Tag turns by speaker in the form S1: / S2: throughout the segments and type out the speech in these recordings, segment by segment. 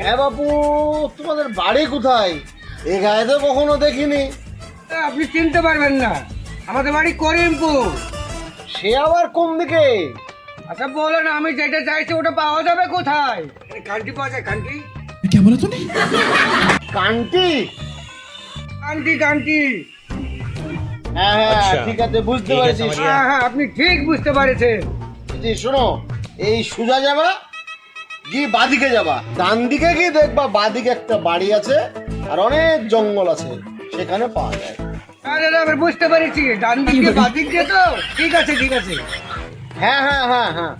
S1: হ্যাঁ বাপু, তোমাদের বাড়ি কোথায়? এ গায়ে তো কখনো দেখিনি।
S2: আপনি চিনতে পারবেন না, আমাদের বাড়ি করিমপুর।
S1: সে আবার কোন দিকে?
S2: আচ্ছা বলেন, আমি যেটা চাইছি ওটা পাওয়া যাবে কোথায়? কান্টি পাওয়া যায়? কান্টি
S3: क्या बोला तूने?
S1: কান্টি?
S2: কান্টি কান্টি
S1: হ্যাঁ হ্যাঁ, ঠিক আছে, বুঝতে পেরেছি।
S2: হ্যাঁ হ্যাঁ, আপনি ঠিক বুঝতে পেরেছেন।
S1: জি, শোনো, এই সোজা যাবা, গিয়ে বাদিকে যাবা, ডান দিকে গিয়ে দেখবা বাদিকে একটা বাড়ি আছে আর অনেক জঙ্গল আছে, সেখানে পাওয়া যায়।
S2: আরে এবার বুঝতে পেরেছি, ডান দিকে বাঁ দিকে তো। ঠিক আছে ঠিক আছে।
S1: হ্যাঁ হ্যাঁ হ্যাঁ হ্যাঁ।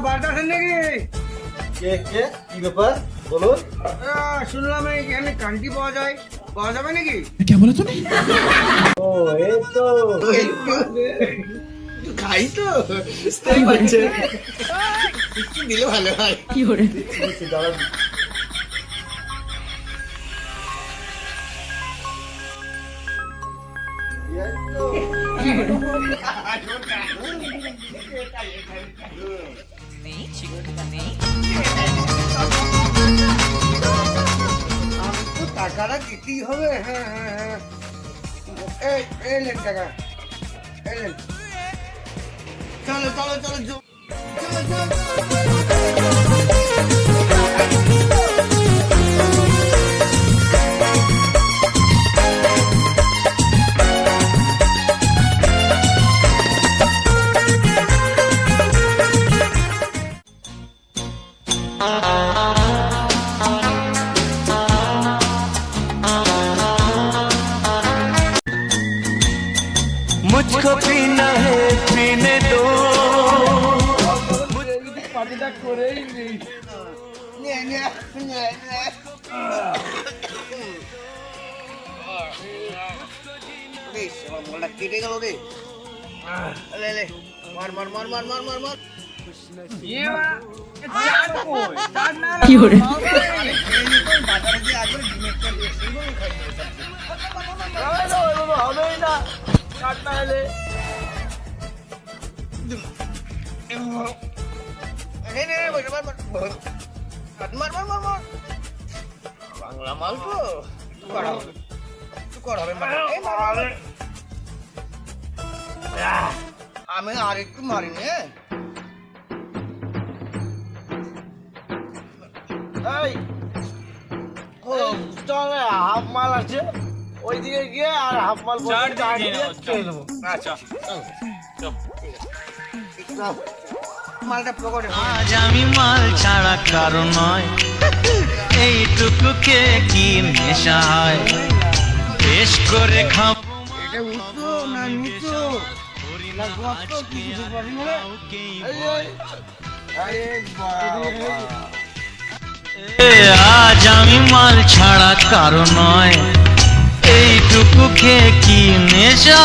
S2: বাড়িতে আছেন নাকি?
S1: কে কে, কি ব্যাপার বলুন?
S2: শুনলাম এখানে কান্টি পাওয়া যায়, পাওয়া যাবে নাকি?
S3: क्या बोला तूने?
S1: ও এই তো
S2: খাই তো, বুঝতেই পারছেন, একটু দিলে ভালো হয়। আমি তো টাকাটা দিতেই হবে। হ্যাঁ হ্যাঁ হ্যাঁ, এই নেন টাকা, এই নেন। চলো চলো চলো চলো চলো।
S4: मुझको पीना है पीने दो
S2: পার্টিটা করেই নেই। নে নে নে নে। বেশ, আমার মোবাইলটা কেটে গেল রে। লে লে, মার মার মার মার মার মার মার।
S3: কি হরে?
S2: বাজারে যে আগে ডিমের চাল দিয়ে সেগুলো খাই দিয়েছে। হবেই না, কাট না এলে। নে নে, মার মার মার মার মার মার মার। বাংলা মাল তো করাবে মানে। আমি আর একটু মারিনি।
S1: এই চলে, হাফ মাল আছে ওইদিকে গিয়ে আর হাফ মাল খেয়ে নেবো।
S2: আচ্ছা মালটা পকেটে।
S4: আজ আমি মাল ছাড়া কারো নয় এইটুকু কে কি নেশা হয় বেশ করে খাবো
S2: এটা উঠতো না নিচু না গর্ত, কিছু পারি না। আরে বাবা,
S4: আজ আমি মাল ছাড়া কারো নয় এইটুকু কে কি নেশা